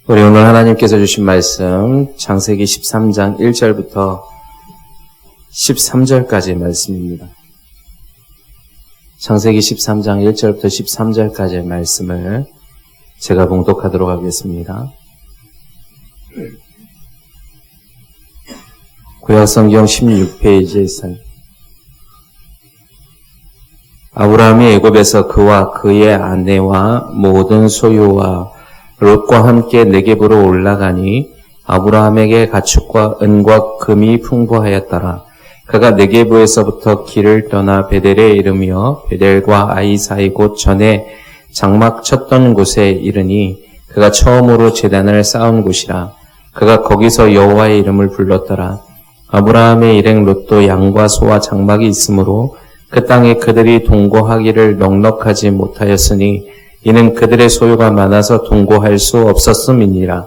우리 오늘 하나님께서 주신 말씀 창세기 13장 1절부터 13절까지 말씀입니다. 창세기 13장 1절부터 13절까지의 말씀을 제가 봉독하도록 하겠습니다. 구약성경 16페이지에 있습니다. 아브라함이 애굽에서 그와 그의 아내와 모든 소유와 롯과 함께 네겝으로 올라가니 아브라함에게 가축과 은과 금이 풍부하였더라. 그가 네겝에서부터 길을 떠나 베델에 이르며 베델과 아이 사이 곧 전에 장막 쳤던 곳에 이르니 그가 처음으로 제단을 쌓은 곳이라. 그가 거기서 여호와의 이름을 불렀더라. 아브라함의 일행 롯도 양과 소와 장막이 있으므로 그 땅에 그들이 동거하기를 넉넉하지 못하였으니 이는 그들의 소유가 많아서 동거할 수 없었음이니라.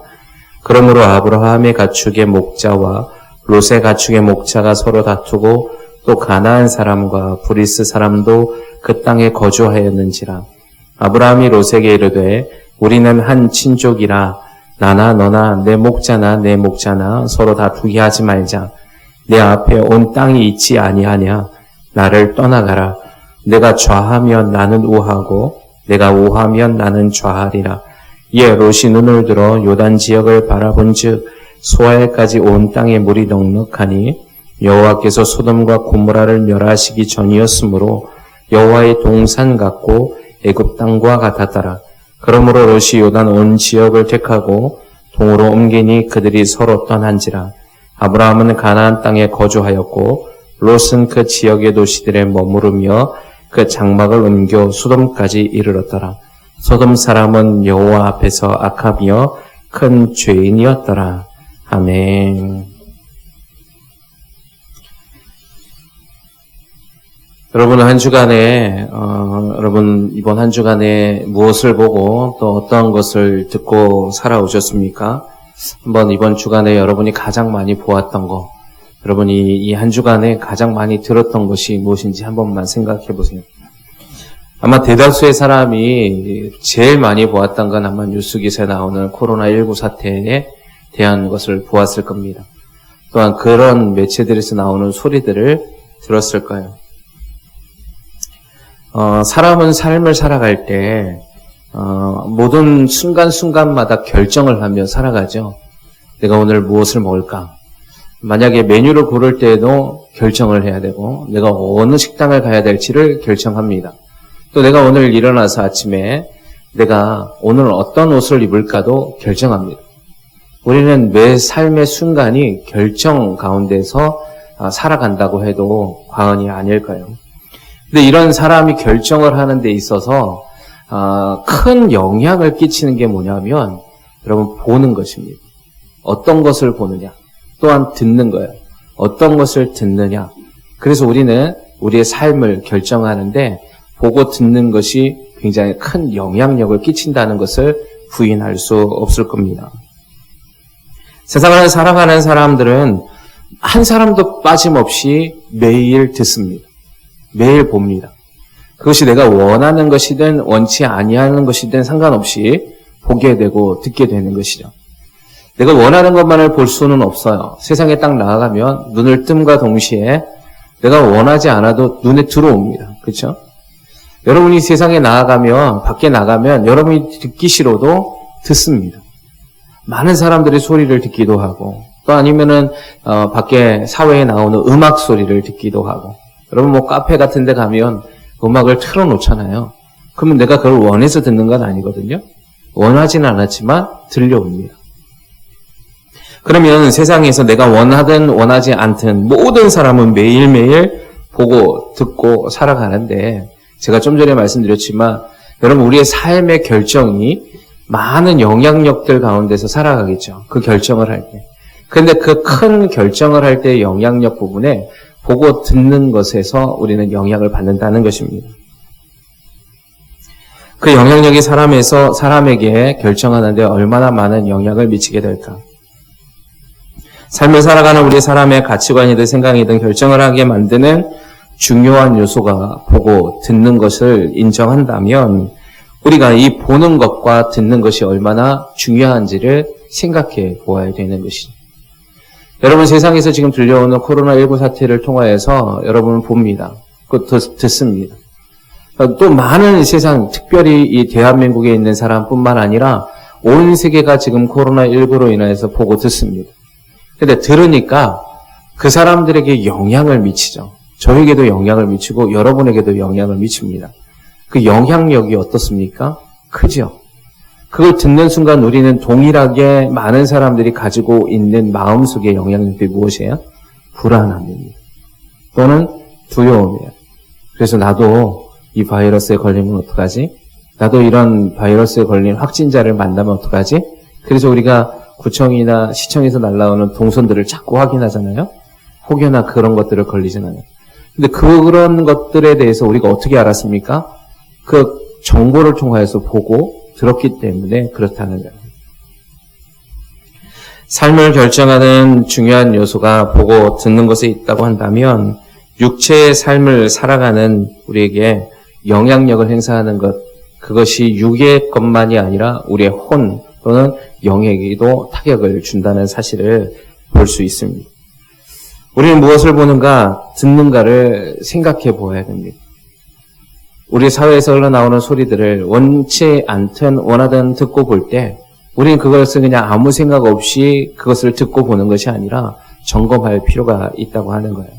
그러므로 아브라함의 가축의 목자와 롯의 가축의 목자가 서로 다투고 또 가나안 사람과 브리스 사람도 그 땅에 거주하였는지라. 아브라함이 롯에게 이르되 우리는 한 친족이라 나나 너나 내 목자나 내 목자나 서로 다투게 하지 말자. 내 앞에 온 땅이 있지 아니하냐. 나를 떠나가라. 내가 좌하면 나는 우하고 내가 우하면 나는 좌하리라. 이에 롯이 눈을 들어 요단 지역을 바라본즉 소알까지 온 땅에 물이 넉넉하니 여호와께서 소돔과 고모라를 멸하시기 전이었으므로 여호와의 동산 같고 애굽 땅과 같았더라. 그러므로 롯이 요단 온 지역을 택하고 동으로 옮기니 그들이 서로 떠난지라. 아브라함은 가나안 땅에 거주하였고 롯은 그 지역의 도시들에 머무르며 그 장막을 옮겨 소돔까지 이르렀더라. 소돔 사람은 여호와 앞에서 악하며 큰 죄인이었더라. 아멘. 여러분 한 주간에 여러분 이번 한 주간에 무엇을 보고 또 어떤 것을 듣고 살아오셨습니까? 한번 이번 주간에 여러분이 가장 많이 보았던 것, 여러분이 이 한 주간에 가장 많이 들었던 것이 무엇인지 한 번만 생각해 보세요. 아마 대다수의 사람이 제일 많이 보았던 건 아마 뉴스 기사에 나오는 코로나19 사태에 대한 것을 보았을 겁니다. 또한 그런 매체들에서 나오는 소리들을 들었을 거예요. 사람은 삶을 살아갈 때 모든 순간순간마다 결정을 하며 살아가죠. 내가 오늘 무엇을 먹을까? 만약에 메뉴를 고를 때에도 결정을 해야 되고 내가 어느 식당을 가야 될지를 결정합니다. 또 내가 오늘 일어나서 아침에 내가 오늘 어떤 옷을 입을까도 결정합니다. 우리는 매 삶의 순간이 결정 가운데서 살아간다고 해도 과언이 아닐까요? 근데 이런 사람이 결정을 하는 데 있어서 큰 영향을 끼치는 게 뭐냐면 여러분 보는 것입니다. 어떤 것을 보느냐. 또한 듣는 거예요. 어떤 것을 듣느냐. 그래서 우리는 우리의 삶을 결정하는데 보고 듣는 것이 굉장히 큰 영향력을 끼친다는 것을 부인할 수 없을 겁니다. 세상을 살아가는 사람들은 한 사람도 빠짐없이 매일 듣습니다. 매일 봅니다. 그것이 내가 원하는 것이든 원치 아니하는 것이든 상관없이 보게 되고 듣게 되는 것이죠. 내가 원하는 것만을 볼 수는 없어요. 세상에 딱 나아가면 눈을 뜸과 동시에 내가 원하지 않아도 눈에 들어옵니다. 그렇죠? 여러분이 세상에 나아가면, 밖에 나가면 여러분이 듣기 싫어도 듣습니다. 많은 사람들의 소리를 듣기도 하고 또 아니면은 밖에 사회에 나오는 음악 소리를 듣기도 하고 여러분 뭐 카페 같은 데 가면 음악을 틀어놓잖아요. 그러면 내가 그걸 원해서 듣는 건 아니거든요. 원하진 않았지만 들려옵니다. 그러면 세상에서 내가 원하든 원하지 않든 모든 사람은 매일매일 보고 듣고 살아가는데 제가 좀 전에 말씀드렸지만 여러분 우리의 삶의 결정이 많은 영향력들 가운데서 살아가겠죠. 그 결정을 할 때. 그런데 그 큰 결정을 할 때의 영향력 부분에 보고 듣는 것에서 우리는 영향을 받는다는 것입니다. 그 영향력이 사람에게 결정하는데 얼마나 많은 영향을 미치게 될까? 삶을 살아가는 우리 사람의 가치관이든 생각이든 결정을 하게 만드는 중요한 요소가 보고 듣는 것을 인정한다면 우리가 이 보는 것과 듣는 것이 얼마나 중요한지를 생각해 보아야 되는 것이죠. 여러분, 세상에서 지금 들려오는 코로나19 사태를 통하여서 여러분은 봅니다. 듣습니다. 또 많은 세상, 특별히 이 대한민국에 있는 사람뿐만 아니라 온 세계가 지금 코로나19로 인해서 보고 듣습니다. 근데 들으니까 그 사람들에게 영향을 미치죠. 저에게도 영향을 미치고 여러분에게도 영향을 미칩니다. 그 영향력이 어떻습니까? 크죠. 그걸 듣는 순간 우리는 동일하게 많은 사람들이 가지고 있는 마음속의 영향력이 무엇이에요? 불안함입니다. 또는 두려움이에요. 그래서 나도 이 바이러스에 걸리면 어떡하지? 나도 이런 바이러스에 걸린 확진자를 만나면 어떡하지? 그래서 우리가 구청이나 시청에서 날라오는 동선들을 자꾸 확인하잖아요. 혹여나 그런 것들을 걸리잖아요. 근데 그런 것들에 대해서 우리가 어떻게 알았습니까? 그 정보를 통하여서 보고 들었기 때문에 그렇다는 거예요. 삶을 결정하는 중요한 요소가 보고 듣는 것에 있다고 한다면 육체의 삶을 살아가는 우리에게 영향력을 행사하는 것, 그것이 육의 것만이 아니라 우리의 혼 또는 영에게도 타격을 준다는 사실을 볼 수 있습니다. 우리는 무엇을 보는가, 듣는가를 생각해 보아야 됩니다. 우리 사회에서 흘러나오는 소리들을 원치 않든 원하든 듣고 볼 때 우리는 그것을 그냥 아무 생각 없이 그것을 듣고 보는 것이 아니라 점검할 필요가 있다고 하는 거예요.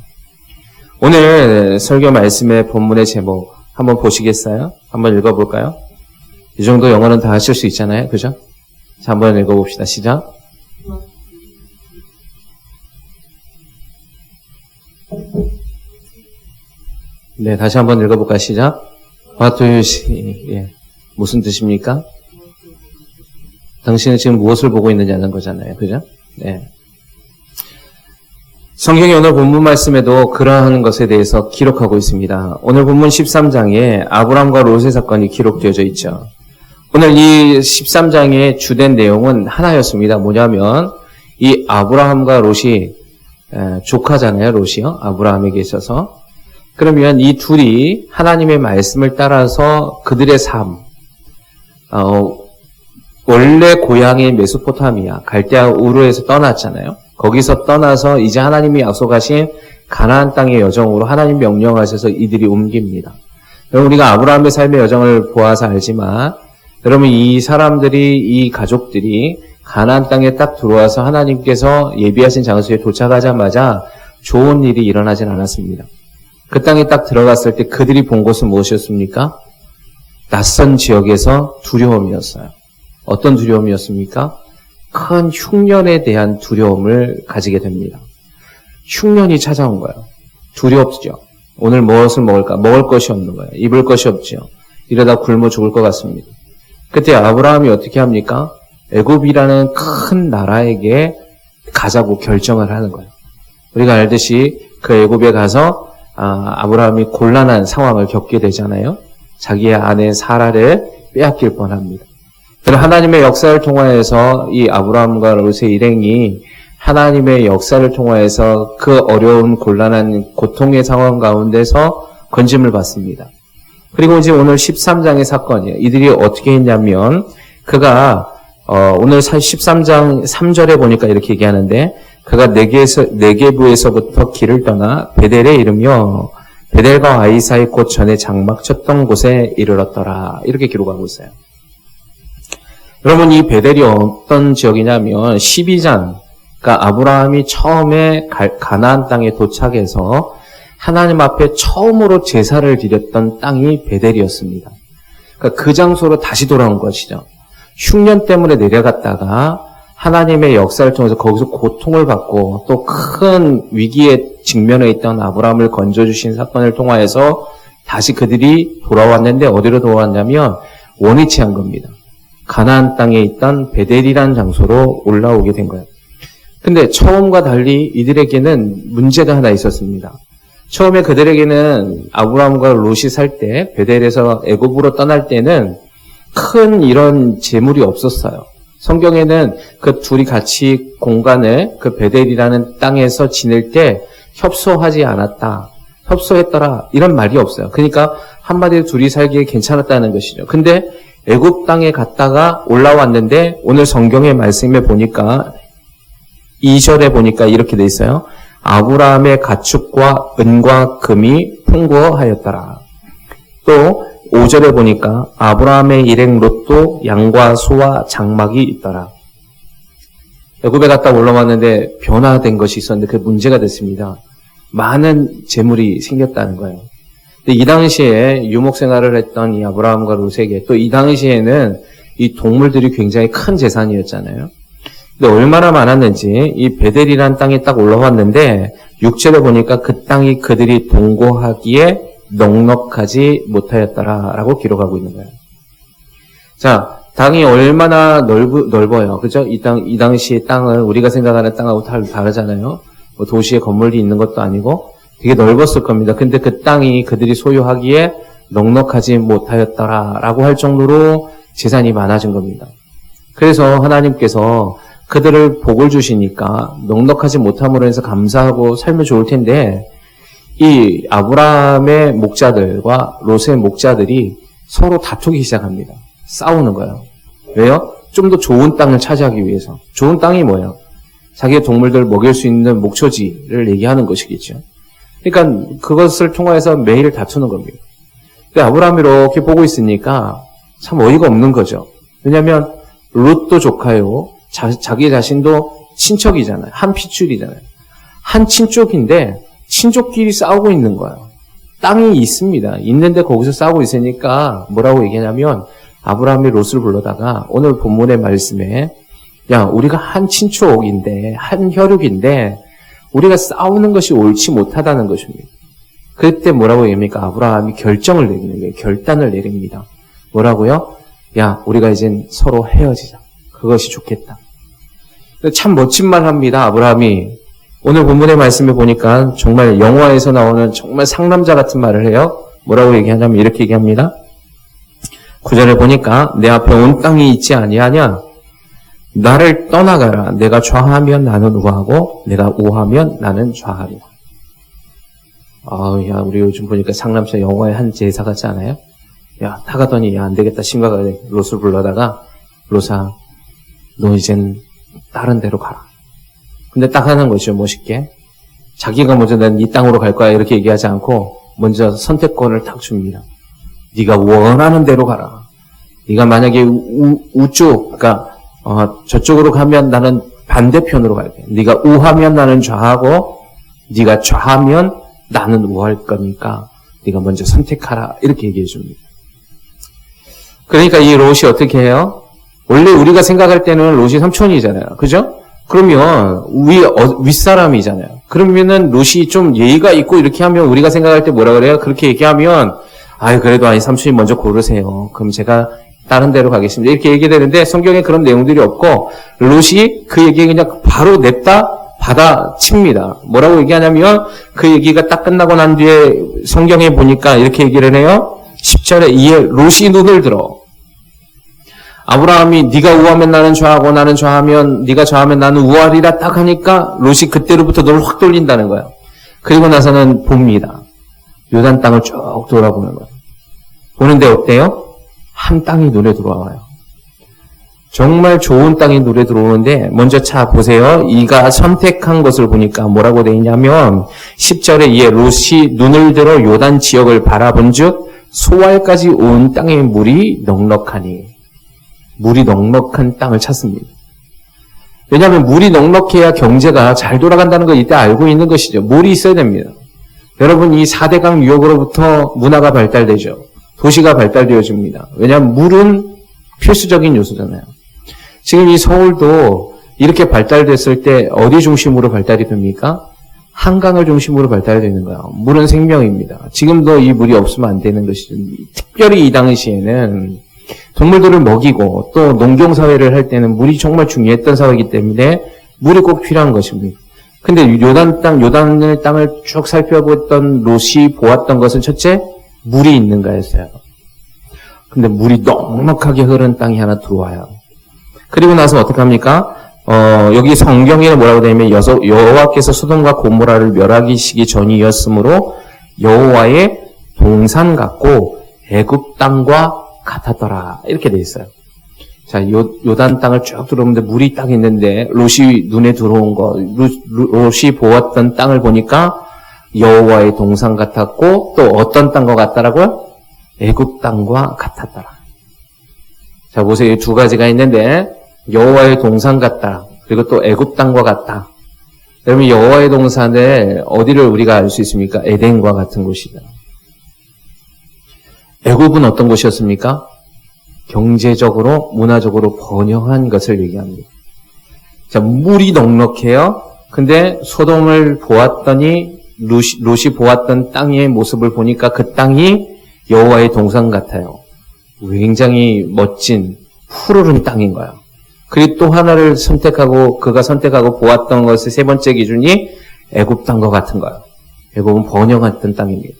오늘 설교 말씀의 본문의 제목 한번 보시겠어요? 한번 읽어볼까요? 이 정도 영어는 다 하실 수 있잖아요. 그죠? 자, 한번 읽어봅시다. 시작. 네, 다시 한번 읽어볼까요? 시작. What do you see? 예. 무슨 뜻입니까? 당신은 지금 무엇을 보고 있느냐는 거잖아요. 그죠? 네. 성경이 오늘 본문 말씀에도 그러한 것에 대해서 기록하고 있습니다. 오늘 본문 13장에 아브람과 롯의 사건이 기록되어져 있죠. 오늘 이 13장의 주된 내용은 하나였습니다. 뭐냐면 이 아브라함과 롯이 조카잖아요. 롯이요. 아브라함에게 있어서. 그러면 이 둘이 하나님의 말씀을 따라서 그들의 삶, 원래 고향이 메소포타미아, 갈대아 우르에서 떠났잖아요. 거기서 떠나서 이제 하나님이 약속하신 가나안 땅의 여정으로 하나님 명령하셔서 이들이 옮깁니다. 여러분, 우리가 아브라함의 삶의 여정을 보아서 알지만, 여러분, 이 사람들이, 이 가족들이 가나안 땅에 딱 들어와서 하나님께서 예비하신 장소에 도착하자마자 좋은 일이 일어나진 않았습니다. 그 땅에 딱 들어갔을 때 그들이 본 것은 무엇이었습니까? 낯선 지역에서 두려움이었어요. 어떤 두려움이었습니까? 큰 흉년에 대한 두려움을 가지게 됩니다. 흉년이 찾아온 거예요. 두렵죠. 오늘 무엇을 먹을까? 먹을 것이 없는 거예요. 입을 것이 없죠. 이러다 굶어 죽을 것 같습니다. 그때 아브라함이 어떻게 합니까? 애굽이라는 큰 나라에게 가자고 결정을 하는 거예요. 우리가 알듯이 그 애굽에 가서 아브라함이 곤란한 상황을 겪게 되잖아요. 자기의 아내 사라를 빼앗길 뻔합니다. 그럼 하나님의 역사를 통하여서 이 아브라함과 롯의 일행이 하나님의 역사를 통하여서 그 어려운 곤란한 고통의 상황 가운데서 건짐을 받습니다. 그리고 이제 오늘 13장의 사건이에요. 이들이 어떻게 했냐면 그가 오늘 13장 3절에 보니까 이렇게 얘기하는데 그가 네게부에서부터 길을 떠나 베델에 이르며 베델과 아이 사이 곧 전에 장막 쳤던 곳에 이르렀더라. 이렇게 기록하고 있어요. 여러분, 이 베델이 어떤 지역이냐면 12장, 그러니까 아브라함이 처음에 가나안 땅에 도착해서 하나님 앞에 처음으로 제사를 드렸던 땅이 베델이었습니다. 그러니까 그 장소로 다시 돌아온 것이죠. 흉년 때문에 내려갔다가 하나님의 역사를 통해서 거기서 고통을 받고 또 큰 위기에 직면해 있던 아브라함을 건져주신 사건을 통하여서 다시 그들이 돌아왔는데 어디로 돌아왔냐면 원위치 한 겁니다. 가나안 땅에 있던 베델이라는 장소로 올라오게 된 거예요. 근데 처음과 달리 이들에게는 문제가 하나 있었습니다. 처음에 그들에게는 아브라함과 롯이 살 때 베델에서 애굽으로 떠날 때는 큰 이런 재물이 없었어요. 성경에는 그 둘이 같이 공간을 그 베델이라는 땅에서 지낼 때 협소하지 않았다. 협소했더라. 이런 말이 없어요. 그러니까 한마디로 둘이 살기에 괜찮았다는 것이죠. 근데 애굽 땅에 갔다가 올라왔는데 오늘 성경의 말씀에 보니까 2절에 보니까 이렇게 돼 있어요. 아브라함의 가축과 은과 금이 풍부하였더라. 또 5절에 보니까 아브라함의 일행 롯도 양과 소와 장막이 있더라. 애굽에 갔다 올라왔는데 변화된 것이 있었는데 그게 문제가 됐습니다. 많은 재물이 생겼다는 거예요. 근데 이 당시에 유목 생활을 했던 이 아브라함과 롯에게 또 이 당시에는 이 동물들이 굉장히 큰 재산이었잖아요. 근데 얼마나 많았는지 이 베델이라는 땅에 딱 올라왔는데 6절에 보니까 그 땅이 그들이 동거하기에 넉넉하지 못하였더라라고 기록하고 있는 거예요. 자, 땅이 얼마나 넓어요. 그죠? 이 당시의 땅은 우리가 생각하는 땅하고 다르잖아요. 뭐 도시에 건물이 있는 것도 아니고 되게 넓었을 겁니다. 근데 그 땅이 그들이 소유하기에 넉넉하지 못하였더라라고 할 정도로 재산이 많아진 겁니다. 그래서 하나님께서 그들을 복을 주시니까 넉넉하지 못함으로 해서 감사하고 살면 좋을 텐데 이 아브라함의 목자들과 롯의 목자들이 서로 다투기 시작합니다. 싸우는 거예요. 왜요? 좀 더 좋은 땅을 차지하기 위해서. 좋은 땅이 뭐예요? 자기의 동물들을 먹일 수 있는 목초지를 얘기하는 것이겠죠. 그러니까 그것을 통해서 매일 다투는 겁니다. 근데 아브라함이 이렇게 보고 있으니까 참 어이가 없는 거죠. 왜냐하면 롯도 조카요. 자기 자신도 친척이잖아요. 한 핏줄이잖아요. 한 친족인데 친족끼리 싸우고 있는 거예요. 땅이 있습니다. 있는데 거기서 싸우고 있으니까 뭐라고 얘기하냐면 아브라함이 롯을 불러다가 오늘 본문의 말씀에 야 우리가 한 친족인데 한 혈육인데 우리가 싸우는 것이 옳지 못하다는 것입니다. 그때 뭐라고 얘기합니까? 아브라함이 결정을 내리는 거예요. 결단을 내립니다. 뭐라고요? 야 우리가 이젠 서로 헤어지자. 그것이 좋겠다. 참 멋진 말 합니다. 아브라함이. 오늘 본문의 말씀에 보니까 정말 영화에서 나오는 정말 상남자 같은 말을 해요. 뭐라고 얘기하냐면 이렇게 얘기합니다. 9절에 보니까 내 앞에 온 땅이 있지 아니하냐? 나를 떠나가라. 내가 좌하면 나는 우하고 내가 우하면 나는 좌하리라. 야 우리 요즘 보니까 상남자 영화의 한 제사 같지 않아요? 야 타가더니 야 안 되겠다 심각하게 롯을 불러다가 롯아 너 이젠 다른 데로 가라. 근데 딱 하는 거죠, 멋있게. 자기가 먼저 난 이 땅으로 갈 거야 이렇게 얘기하지 않고 먼저 선택권을 탁 줍니다. 네가 원하는 대로 가라. 네가 만약에 우쪽, 그러니까 저쪽으로 가면 나는 반대편으로 갈게. 네가 우하면 나는 좌하고 네가 좌하면 나는 우할 거니까 네가 먼저 선택하라 이렇게 얘기해 줍니다. 그러니까 이 롯이 어떻게 해요? 원래 우리가 생각할 때는 롯이 삼촌이잖아요. 그죠? 그러면 윗사람이잖아요. 그러면은 롯이 좀 예의가 있고 이렇게 하면 우리가 생각할 때 뭐라 그래요? 그렇게 얘기하면 그래도 삼촌이 먼저 고르세요. 그럼 제가 다른 데로 가겠습니다. 이렇게 얘기되는데 성경에 그런 내용들이 없고 롯이 그 얘기 그냥 바로 냅다 받아칩니다. 뭐라고 얘기하냐면 그 얘기가 딱 끝나고 난 뒤에 성경에 보니까 이렇게 얘기를 해요. 10절에 이에 롯이 눈을 들어. 아브라함이 네가 우하면 나는 좌하고 나는 좌하면 네가 좌하면 나는 우하리라 딱 하니까 롯이 그때로부터 눈을 확 돌린다는 거예요. 그리고 나서는 봅니다. 요단 땅을 쭉 돌아보는 거예요. 보는데 어때요? 한 땅이 눈에 들어와요. 정말 좋은 땅이 눈에 들어오는데 먼저 보세요. 이가 선택한 것을 보니까 뭐라고 되어 있냐면 10절에 이에 롯이 눈을 들어 요단 지역을 바라본즉 소알까지 온 땅의 물이 넉넉하니 물이 넉넉한 땅을 찾습니다. 왜냐하면 물이 넉넉해야 경제가 잘 돌아간다는 걸 이때 알고 있는 것이죠. 물이 있어야 됩니다. 여러분 이 4대강 유역으로부터 문화가 발달되죠. 도시가 발달되어집니다. 왜냐하면 물은 필수적인 요소잖아요. 지금 이 서울도 이렇게 발달됐을 때 어디 중심으로 발달이 됩니까? 한강을 중심으로 발달되는 거예요. 물은 생명입니다. 지금도 이 물이 없으면 안 되는 것이죠. 특별히 이 당시에는 동물들을 먹이고 또 농경사회를 할 때는 물이 정말 중요했던 사회이기 때문에 물이 꼭 필요한 것입니다. 근데 요단의 땅을 쭉 살펴봤던 롯이 보았던 것은 첫째, 물이 있는가였어요. 근데 물이 넉넉하게 흐르는 땅이 하나 들어와요. 그리고 나서 어떻게 합니까? 여기 성경에는 뭐라고 되어 있냐면 여호와께서 소돔과 고모라를 멸하시기 전이었으므로 여호와의 동산 같고 애굽 땅과 같았더라. 이렇게 돼 있어요. 자, 요단 땅을 쭉 들어오는데 물이 딱 있는데 롯이 눈에 들어온 거, 롯이 보았던 땅을 보니까 여호와의 동산 같았고 또 어떤 땅과 같다라고요? 애굽 땅과 같았더라. 자, 보세요. 이 두 가지가 있는데 여호와의 동산 같다. 그리고 또 애굽 땅과 같다. 그러면 여호와의 동산을 어디를 우리가 알 수 있습니까? 에덴과 같은 곳이다. 애굽은 어떤 곳이었습니까? 경제적으로, 문화적으로 번영한 것을 얘기합니다. 자, 물이 넉넉해요. 근데 소돔을 보았더니 롯이 보았던 땅의 모습을 보니까 그 땅이 여호와의 동산 같아요. 굉장히 멋진 푸르른 땅인 거예요. 그리고 또 하나를 그가 선택하고 보았던 것의 세 번째 기준이 애굽 땅과 같은 거예요. 애굽은 번영했던 땅입니다.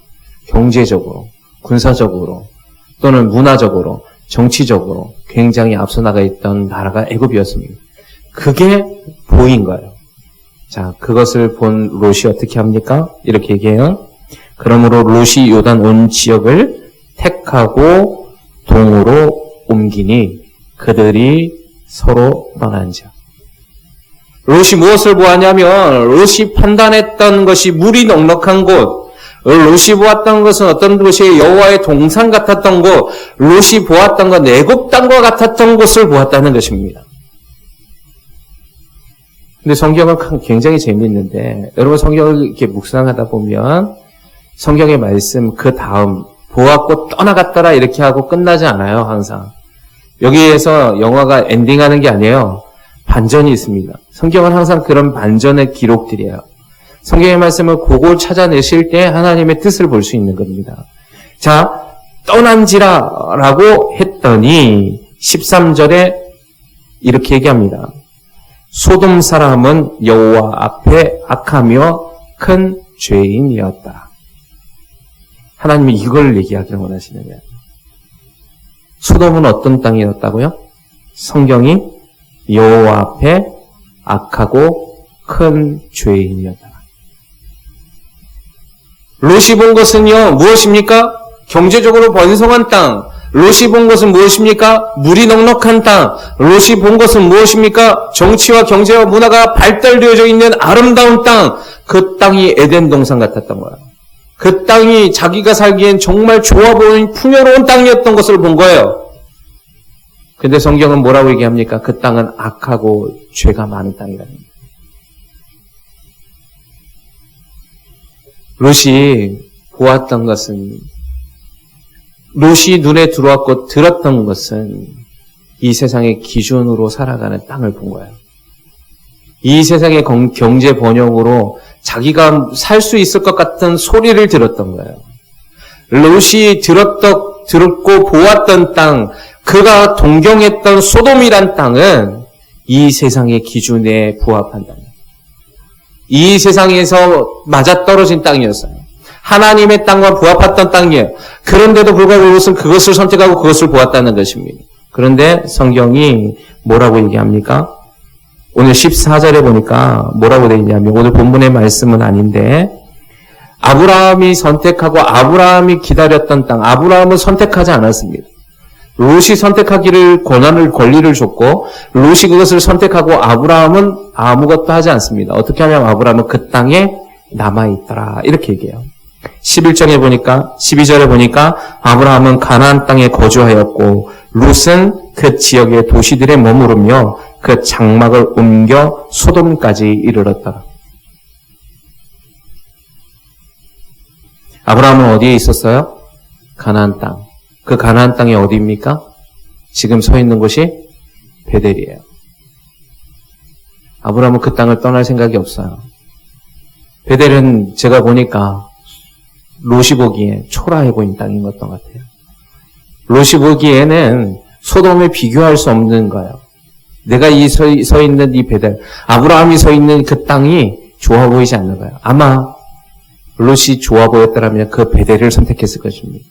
경제적으로, 군사적으로, 또는 문화적으로, 정치적으로 굉장히 앞서 나가 있던 나라가 애굽이었습니다. 그게 보인 거예요. 자, 그것을 본 롯이 어떻게 합니까? 이렇게 얘기해요. 그러므로 롯이 요단 온 지역을 택하고 동으로 옮기니 그들이 서로 떠난지라. 롯이 무엇을 보았냐면 롯이 판단했던 것이 물이 넉넉한 곳, 롯이 보았던 것은 어떤 곳이에요? 여호와의 동산 같았던 곳, 롯이 보았던 건 애굽 땅과 같았던 곳을 보았다는 것입니다. 근데 성경은 굉장히 재미있는데 여러분 성경을 이렇게 묵상하다 보면 성경의 말씀 그 다음 보았고 떠나갔더라 이렇게 하고 끝나지 않아요. 항상. 여기에서 영화가 엔딩하는 게 아니에요. 반전이 있습니다. 성경은 항상 그런 반전의 기록들이에요. 성경의 말씀을 그걸 찾아내실 때 하나님의 뜻을 볼 수 있는 겁니다. 자, 떠난지라라고 했더니 13절에 이렇게 얘기합니다. 소돔 사람은 여호와 앞에 악하며 큰 죄인이었다. 하나님이 이걸 얘기하기를 원하시느냐. 소돔은 어떤 땅이었다고요? 성경이 여호와 앞에 악하고 큰 죄인이었다. 롯이 본 것은요, 무엇입니까? 경제적으로 번성한 땅. 롯이 본 것은 무엇입니까? 물이 넉넉한 땅. 롯이 본 것은 무엇입니까? 정치와 경제와 문화가 발달되어져 있는 아름다운 땅. 그 땅이 에덴 동산 같았던 거예요. 그 땅이 자기가 살기엔 정말 좋아 보이는 풍요로운 땅이었던 것을 본 거예요. 근데 성경은 뭐라고 얘기합니까? 그 땅은 악하고 죄가 많은 땅이라는 거예요. 롯이 보았던 것은, 롯이 눈에 들어왔고 들었던 것은 이 세상의 기준으로 살아가는 땅을 본 거예요. 이 세상의 경제 번영으로 자기가 살 수 있을 것 같은 소리를 들었던 거예요. 롯이 들었고 보았던 땅, 그가 동경했던 소돔이란 땅은 이 세상의 기준에 부합한 땅이에요. 이 세상에서 맞아떨어진 땅이었어요. 하나님의 땅과 부합했던 땅이에요. 그런데도 불구하고 롯은 그것을 선택하고 그것을 보았다는 것입니다. 그런데 성경이 뭐라고 얘기합니까? 오늘 14절에 보니까 뭐라고 되어 있냐면, 오늘 본문의 말씀은 아닌데, 아브라함이 선택하고 아브라함이 기다렸던 땅, 아브라함은 선택하지 않았습니다. 롯이 선택하기를 권리를 줬고, 롯이 그것을 선택하고 아브라함은 아무것도 하지 않습니다. 어떻게 하냐면 아브라함은 그 땅에 남아있더라. 이렇게 얘기해요. 12절에 보니까 아브라함은 가나안 땅에 거주하였고, 롯은 그 지역의 도시들에 머무르며 그 장막을 옮겨 소돔까지 이르렀더라. 아브라함은 어디에 있었어요? 가나안 땅. 그 가나안 땅이 어디입니까? 지금 서 있는 곳이 베델이에요. 아브라함은 그 땅을 떠날 생각이 없어요. 베델은 제가 보니까 롯이 보기에 초라해 보이는 땅인 것 같아요. 롯이 보기에는 소돔에 비교할 수 없는 거예요. 내가 서 있는 이 베델, 아브라함이 서 있는 그 땅이 좋아 보이지 않는 거예요. 아마 롯이 좋아 보였더라면 그 베델을 선택했을 것입니다.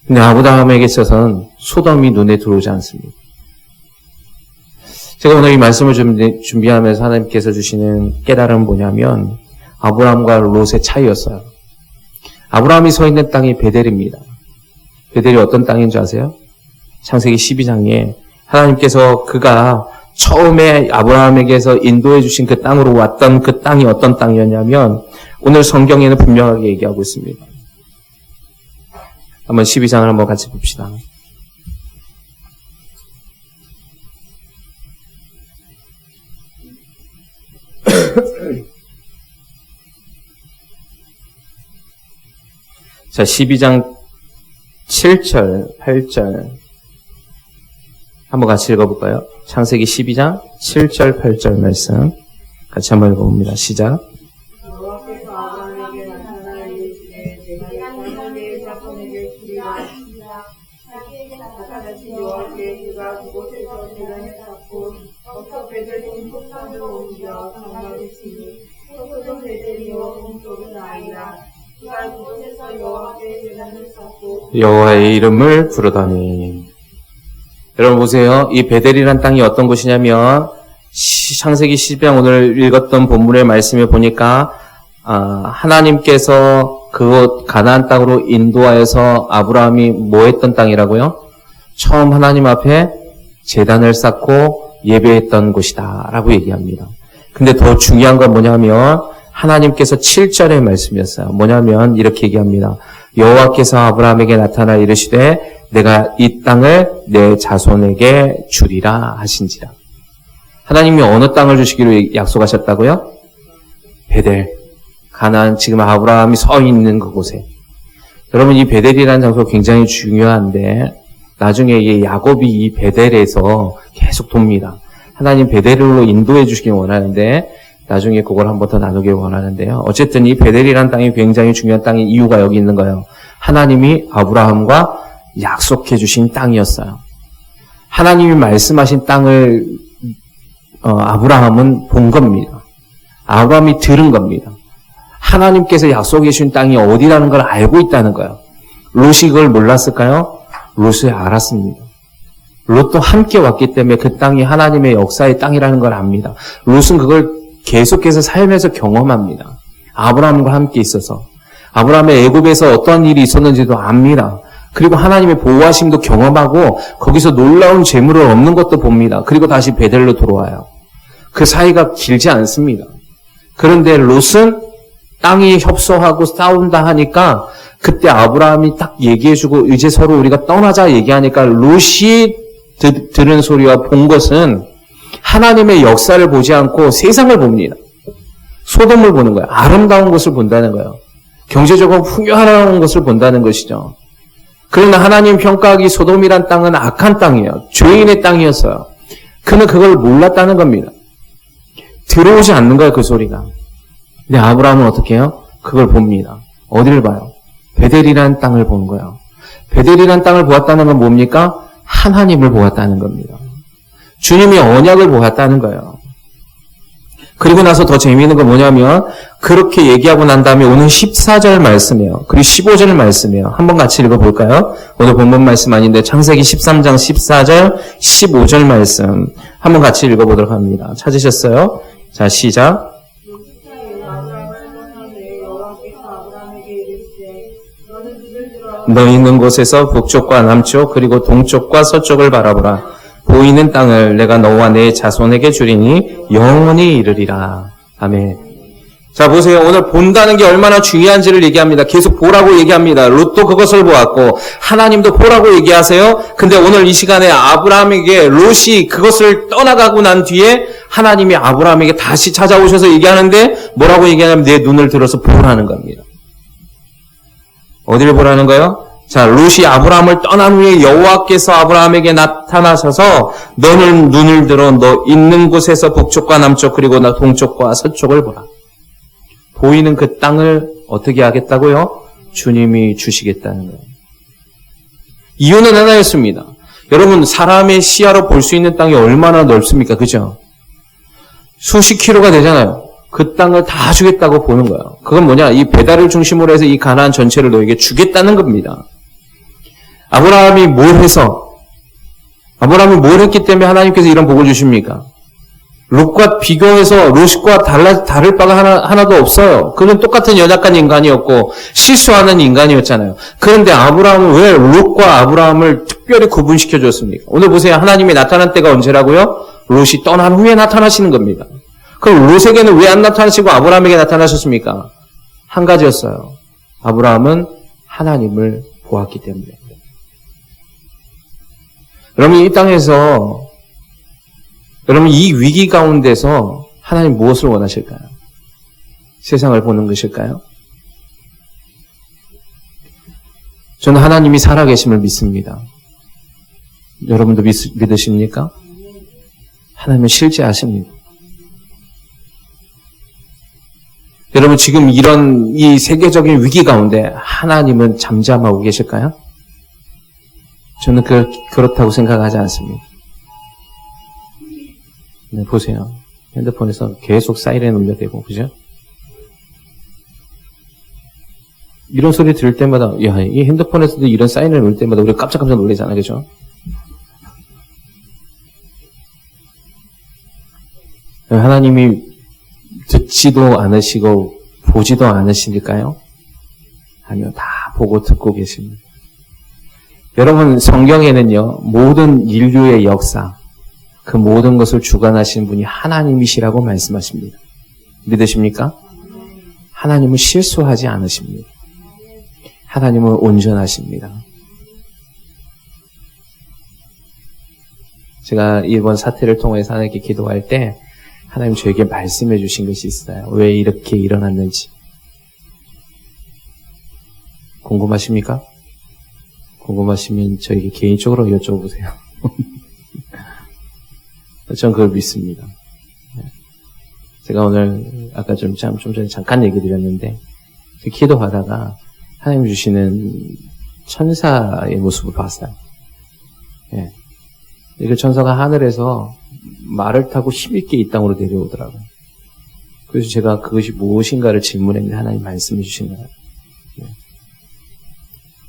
근데 아브라함에게 있어서는 소돔이 눈에 들어오지 않습니다. 제가 오늘 이 말씀을 준비하면서 하나님께서 주시는 깨달음은 뭐냐면 아브라함과 롯의 차이였어요. 아브라함이 서 있는 땅이 베델입니다. 베델이 어떤 땅인 줄 아세요? 창세기 12장에 하나님께서 그가 처음에 아브라함에게서 인도해 주신 그 땅으로 왔던 그 땅이 어떤 땅이었냐면 오늘 성경에는 분명하게 얘기하고 있습니다. 한번 12장을 한번 같이 봅시다. 자, 12장 7절, 8절 한번 같이 읽어볼까요? 창세기 12장 7절, 8절 말씀 같이 한번 읽어봅니다. 시작. 여호와께서 아브라함에게 나타나 이르시되 내가 자손에게 주리라 하시니라. 자기에게 나타나신 여호와께 그가 그곳에서 제단을 쌓고 어서 베델 동쪽산으로 옮겨 장막을 치니 서쪽은 베델이요 동쪽은 아이라. 그가 그곳에서 여호와께 제단을 쌓고 여호와의 이름을 부르더니. 여러분 보세요. 이 베델이란 땅이 어떤 곳이냐면 창세기 12장 오늘 읽었던 본문의 말씀에 보니까 하나님께서 그곳 가나안 땅으로 인도하여서 아브라함이 뭐 했던 땅이라고요? 처음 하나님 앞에 제단을 쌓고 예배했던 곳이다 라고 얘기합니다. 근데 더 중요한 건 뭐냐면 하나님께서 7절의 말씀이었어요. 뭐냐면 이렇게 얘기합니다. 여호와께서 아브라함에게 나타나 이르시되 내가 이 땅을 내 자손에게 주리라 하신지라. 하나님이 어느 땅을 주시기로 약속하셨다고요? 베델, 가나안, 지금 아브라함이 서 있는 그곳에. 여러분 이 베델이라는 장소 굉장히 중요한데 나중에 이 야곱이 이 베델에서 계속 돕니다. 하나님 베델로 인도해 주시길 원하는데 나중에 그걸 한번 더 나누길 원하는데요. 어쨌든 이 베델이라는 땅이 굉장히 중요한 땅인 이유가 여기 있는 거예요. 하나님이 아브라함과 약속해 주신 땅이었어요. 하나님이 말씀하신 땅을 아브라함은 본 겁니다. 아브라함이 들은 겁니다. 하나님께서 약속해 주신 땅이 어디라는 걸 알고 있다는 거예요. 롯이 그걸 몰랐을까요? 롯이 알았습니다. 롯도 함께 왔기 때문에 그 땅이 하나님의 역사의 땅이라는 걸 압니다. 롯은 그걸 계속해서 살면서 경험합니다. 아브라함과 함께 있어서. 아브라함의 애굽에서 어떤 일이 있었는지도 압니다. 그리고 하나님의 보호하심도 경험하고 거기서 놀라운 재물을 얻는 것도 봅니다. 그리고 다시 베델로 돌아와요. 그 사이가 길지 않습니다. 그런데 롯은 땅이 협소하고 싸운다 하니까 그때 아브라함이 딱 얘기해주고 이제 서로 우리가 떠나자 얘기하니까 롯이 들은 소리와 본 것은 하나님의 역사를 보지 않고 세상을 봅니다. 소돔을 보는 거예요. 아름다운 것을 본다는 거예요. 경제적으로 풍요한 것을 본다는 것이죠. 그러나 하나님 평가하기 소돔이란 땅은 악한 땅이에요. 죄인의 땅이었어요. 그는 그걸 몰랐다는 겁니다. 들어오지 않는 거예요, 그 소리가. 근데 아브라함은 어떻게 해요? 그걸 봅니다. 어디를 봐요? 베델이라는 땅을 본 거예요. 베델이라는 땅을 보았다는 건 뭡니까? 하나님을 보았다는 겁니다. 주님이 언약을 보았다는 거예요. 그리고 나서 더 재미있는 건 뭐냐면 그렇게 얘기하고 난 다음에 오늘 14절 말씀이에요. 그리고 15절 말씀이에요. 한번 같이 읽어볼까요? 오늘 본문 말씀 아닌데 창세기 13장 14절 15절 말씀 한번 같이 읽어보도록 합니다. 찾으셨어요? 자, 시작. 너 있는 곳에서 북쪽과 남쪽 그리고 동쪽과 서쪽을 바라보라. 보이는 땅을 내가 너와 내 자손에게 주리니 영원히 이르리라. 아멘. 자, 보세요. 오늘 본다는 게 얼마나 중요한지를 얘기합니다. 계속 보라고 얘기합니다. 롯도 그것을 보았고 하나님도 보라고 얘기하세요. 근데 오늘 이 시간에 아브라함에게 롯이 그것을 떠나가고 난 뒤에 하나님이 아브라함에게 다시 찾아오셔서 얘기하는데 뭐라고 얘기하냐면 내 눈을 들어서 보라는 겁니다. 어디를 보라는 거예요? 자, 롯이 아브라함을 떠난 후에 여호와께서 아브라함에게 나타나셔서 너는 눈을 들어 너 있는 곳에서 북쪽과 남쪽 그리고 동쪽과 서쪽을 보라. 보이는 그 땅을 어떻게 하겠다고요? 주님이 주시겠다는 거예요. 이유는 하나였습니다. 여러분, 사람의 시야로 볼 수 있는 땅이 얼마나 넓습니까? 그죠? 수십 킬로가 되잖아요. 그 땅을 다 주겠다고 보는 거예요. 그건 뭐냐? 이 배달을 중심으로 해서 이 가나안 전체를 너에게 주겠다는 겁니다. 아브라함이 뭘 했기 때문에 하나님께서 이런 복을 주십니까? 롯과 비교해서 롯과 다를 바가 하나도 없어요. 그는 똑같은 연약한 인간이었고 실수하는 인간이었잖아요. 그런데 아브라함은 왜 롯과 아브라함을 특별히 구분시켜 줬습니까? 오늘 보세요. 하나님이 나타난 때가 언제라고요? 롯이 떠난 후에 나타나시는 겁니다. 그럼 롯에게는 왜 안 나타나시고 아브라함에게 나타나셨습니까? 한 가지였어요. 아브라함은 하나님을 보았기 때문에. 여러분 이 땅에서 여러분 이 위기 가운데서 하나님 무엇을 원하실까요? 세상을 보는 것일까요? 저는 하나님이 살아계심을 믿습니다. 여러분도 믿으십니까? 하나님은 실제하십니다. 여러분 지금 이런 이 세계적인 위기 가운데 하나님은 잠잠하고 계실까요? 저는 그렇다고 생각하지 않습니다. 네, 보세요. 핸드폰에서 계속 사이렌 울려대고, 그죠? 이런 소리 들을 때마다, 야, 이 핸드폰에서도 이런 사이렌 울릴 때마다 우리가 깜짝깜짝 놀라잖아요, 그죠? 하나님이 듣지도 않으시고, 보지도 않으시니까요? 아니요, 다 보고 듣고 계십니다. 여러분, 성경에는요, 모든 인류의 역사, 그 모든 것을 주관하신 분이 하나님이시라고 말씀하십니다. 믿으십니까? 하나님은 실수하지 않으십니다. 하나님은 온전하십니다. 제가 이번 사태를 통해서 하나님께 기도할 때 하나님 저에게 말씀해 주신 것이 있어요. 왜 이렇게 일어났는지. 궁금하십니까? 궁금하시면 저에게 개인적으로 여쭤보세요. 전 그걸 믿습니다. 제가 오늘 아까 좀 전에 잠깐 얘기 드렸는데 기도하다가 하나님 주시는 천사의 모습을 봤어요. 예. 그 천사가 하늘에서 말을 타고 힘있게 이 땅으로 내려오더라고요. 그래서 제가 그것이 무엇인가를 질문했는데 하나님 말씀해 주신 거예요. 예.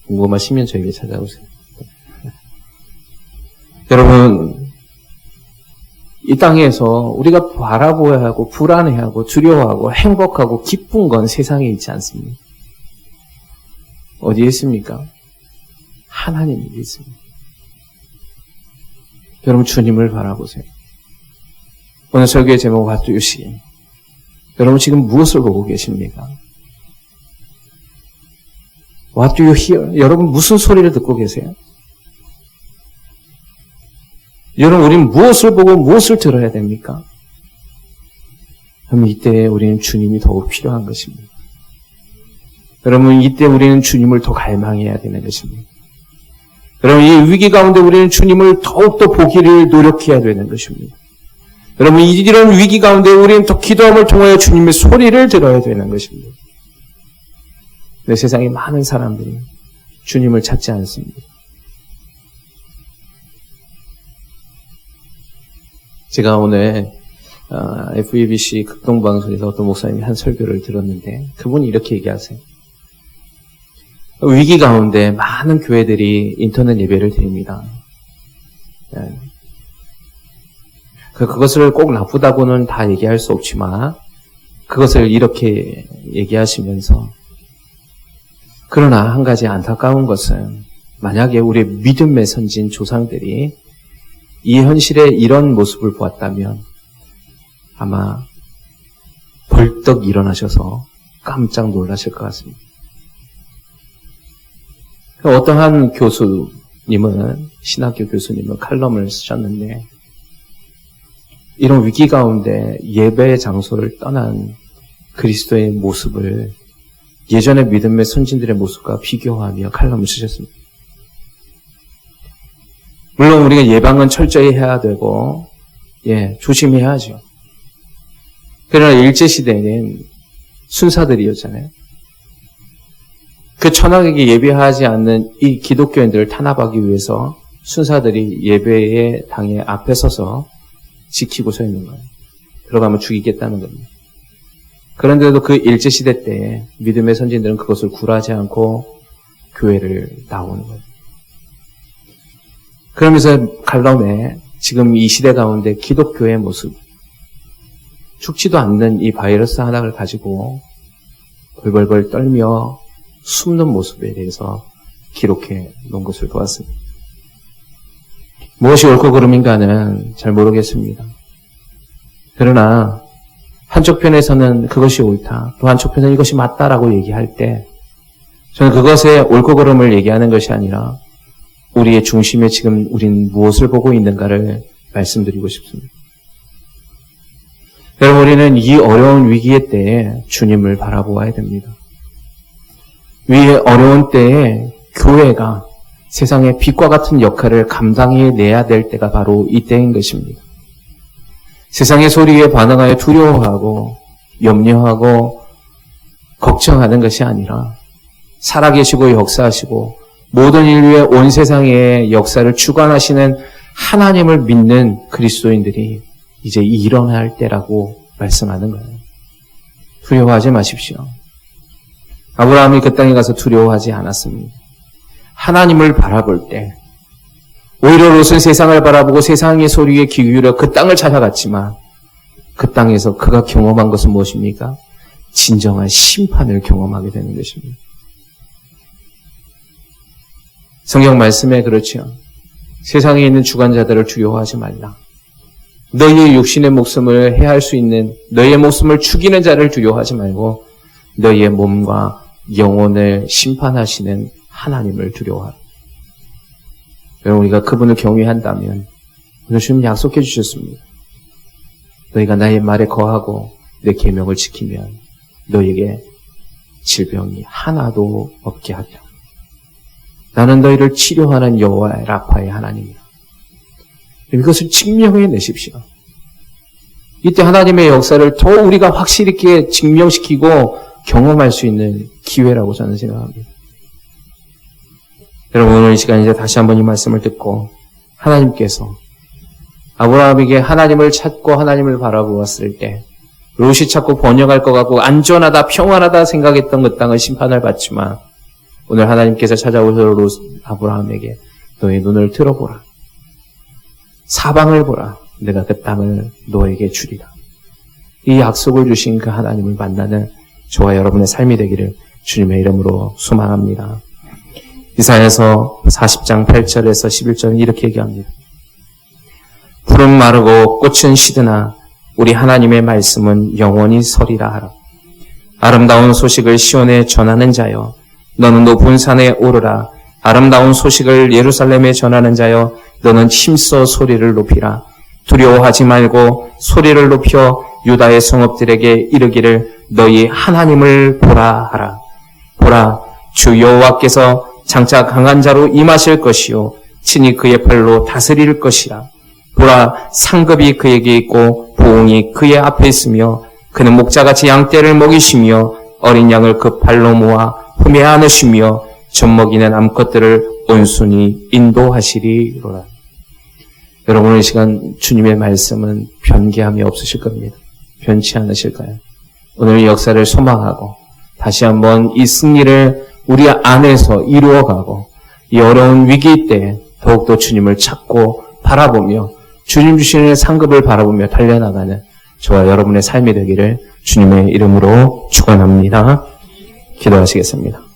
궁금하시면 저에게 찾아오세요. 여러분, 이 땅에서 우리가 바라보아야 하고 불안해하고 두려워하고 행복하고 기쁜 건 세상에 있지 않습니다. 어디에 있습니까? 하나님이 있습니다. 여러분 주님을 바라보세요. 오늘 설교의 제목 What do you see? 여러분 지금 무엇을 보고 계십니까? What do you hear? 여러분 무슨 소리를 듣고 계세요? 여러분, 우리는 무엇을 보고 무엇을 들어야 됩니까? 그럼 이때 우리는 주님이 더욱 필요한 것입니다. 여러분, 이때 우리는 주님을 더 갈망해야 되는 것입니다. 여러분, 이 위기 가운데 우리는 주님을 더욱더 보기를 노력해야 되는 것입니다. 여러분, 이런 위기 가운데 우리는 더 기도함을 통하여 주님의 소리를 들어야 되는 것입니다. 내 세상에 많은 사람들이 주님을 찾지 않습니다. 제가 오늘 FEBC 극동방송에서 어떤 목사님이 한 설교를 들었는데 그분이 이렇게 얘기하세요. 위기 가운데 많은 교회들이 인터넷 예배를 드립니다. 그것을 꼭 나쁘다고는 다 얘기할 수 없지만 그것을 이렇게 얘기하시면서 그러나 한 가지 안타까운 것은 만약에 우리의 믿음의 선진 조상들이 이 현실에 이런 모습을 보았다면 아마 벌떡 일어나셔서 깜짝 놀라실 것 같습니다. 어떠한 교수님은, 신학교 교수님은 칼럼을 쓰셨는데 이런 위기 가운데 예배의 장소를 떠난 그리스도의 모습을 예전의 믿음의 선진들의 모습과 비교하며 칼럼을 쓰셨습니다. 물론 우리가 예방은 철저히 해야 되고, 조심해야죠. 그러나 일제시대에는 순사들이었잖아요. 그 천황에게 예배하지 않는 이 기독교인들을 탄압하기 위해서 순사들이 예배의 당에 앞에 서서 지키고 서 있는 거예요. 들어가면 죽이겠다는 겁니다. 그런데도 그 일제시대 때 믿음의 선진들은 그것을 굴하지 않고 교회를 나오는 거예요. 그러면서 칼럼에 지금 이 시대 가운데 기독교의 모습, 죽지도 않는 이 바이러스 하나를 가지고 벌벌벌 떨며 숨는 모습에 대해서 기록해 놓은 것을 보았습니다. 무엇이 옳고 그름인가는 잘 모르겠습니다. 그러나 한쪽 편에서는 그것이 옳다, 또 한쪽 편에서는 이것이 맞다라고 얘기할 때 저는 그것의 옳고 그름을 얘기하는 것이 아니라 우리의 중심에 지금 우린 무엇을 보고 있는가를 말씀드리고 싶습니다. 여러분, 우리는 이 어려운 위기의 때에 주님을 바라보아야 됩니다. 이 어려운 때에 교회가 세상의 빛과 같은 역할을 감당해내야 될 때가 바로 이때인 것입니다. 세상의 소리에 반응하여 두려워하고 염려하고 걱정하는 것이 아니라 살아계시고 역사하시고 모든 인류의 온 세상의 역사를 주관하시는 하나님을 믿는 그리스도인들이 이제 일어날 때라고 말씀하는 거예요. 두려워하지 마십시오. 아브라함이 그 땅에 가서 두려워하지 않았습니다. 하나님을 바라볼 때 오히려 롯은 세상을 바라보고 세상의 소리에 귀 기울여 그 땅을 찾아갔지만 그 땅에서 그가 경험한 것은 무엇입니까? 진정한 심판을 경험하게 되는 것입니다. 성경 말씀에 그렇죠. 세상에 있는 주관자들을 두려워하지 말라. 너희의 육신의 목숨을 해할 수 있는 너희의 목숨을 죽이는 자를 두려워하지 말고 너희의 몸과 영혼을 심판하시는 하나님을 두려워하라. 여러분, 우리가 그분을 경외한다면 오늘 주님 약속해 주셨습니다. 너희가 나의 말에 거하고 내 계명을 지키면 너희에게 질병이 하나도 없게 하리라. 나는 너희를 치료하는 여호와의 라파의 하나님이라. 이것을 증명해 내십시오. 이때 하나님의 역사를 더 우리가 확실히 있게 증명시키고 경험할 수 있는 기회라고 저는 생각합니다. 여러분, 오늘 이 시간 이제 다시 한번 이 말씀을 듣고 하나님께서 아브라함에게 하나님을 찾고 하나님을 바라보았을 때 롯이 찾고 번영할 것 같고 안전하다 평안하다 생각했던 그 땅은 심판을 받지만 오늘 하나님께서 찾아오셔서 아브라함에게 너의 눈을 들어보라. 사방을 보라. 내가 그 땅을 너에게 주리라. 이 약속을 주신 그 하나님을 만나는 저와 여러분의 삶이 되기를 주님의 이름으로 소망합니다. 이사야서 40장 8절에서 11절은 이렇게 얘기합니다. 푸른 마르고 꽃은 시드나 우리 하나님의 말씀은 영원히 서리라 하라. 아름다운 소식을 시온에 전하는 자여 너는 높은 산에 오르라. 아름다운 소식을 예루살렘에 전하는 자여 너는 힘써 소리를 높이라. 두려워하지 말고 소리를 높여 유다의 성읍들에게 이르기를 너희 하나님을 보라 하라. 보라, 주 여호와께서 장차 강한 자로 임하실 것이요 친히 그의 팔로 다스릴 것이라. 보라, 상급이 그에게 있고 보응이 그의 앞에 있으며 그는 목자같이 양떼를 먹이시며 어린 양을 그 팔로 모아 품에 안으시며 젖먹이는 암컷들을 온순히 인도하시리로라. 여러분, 이 시간 주님의 말씀은 변개함이 없으실 겁니다. 변치 않으실까요? 오늘 이 역사를 소망하고 다시 한번 이 승리를 우리 안에서 이루어가고 이 어려운 위기 때 더욱더 주님을 찾고 바라보며 주님 주시는 상급을 바라보며 달려나가는 저와 여러분의 삶이 되기를 주님의 이름으로 축원합니다. 기도하시겠습니다.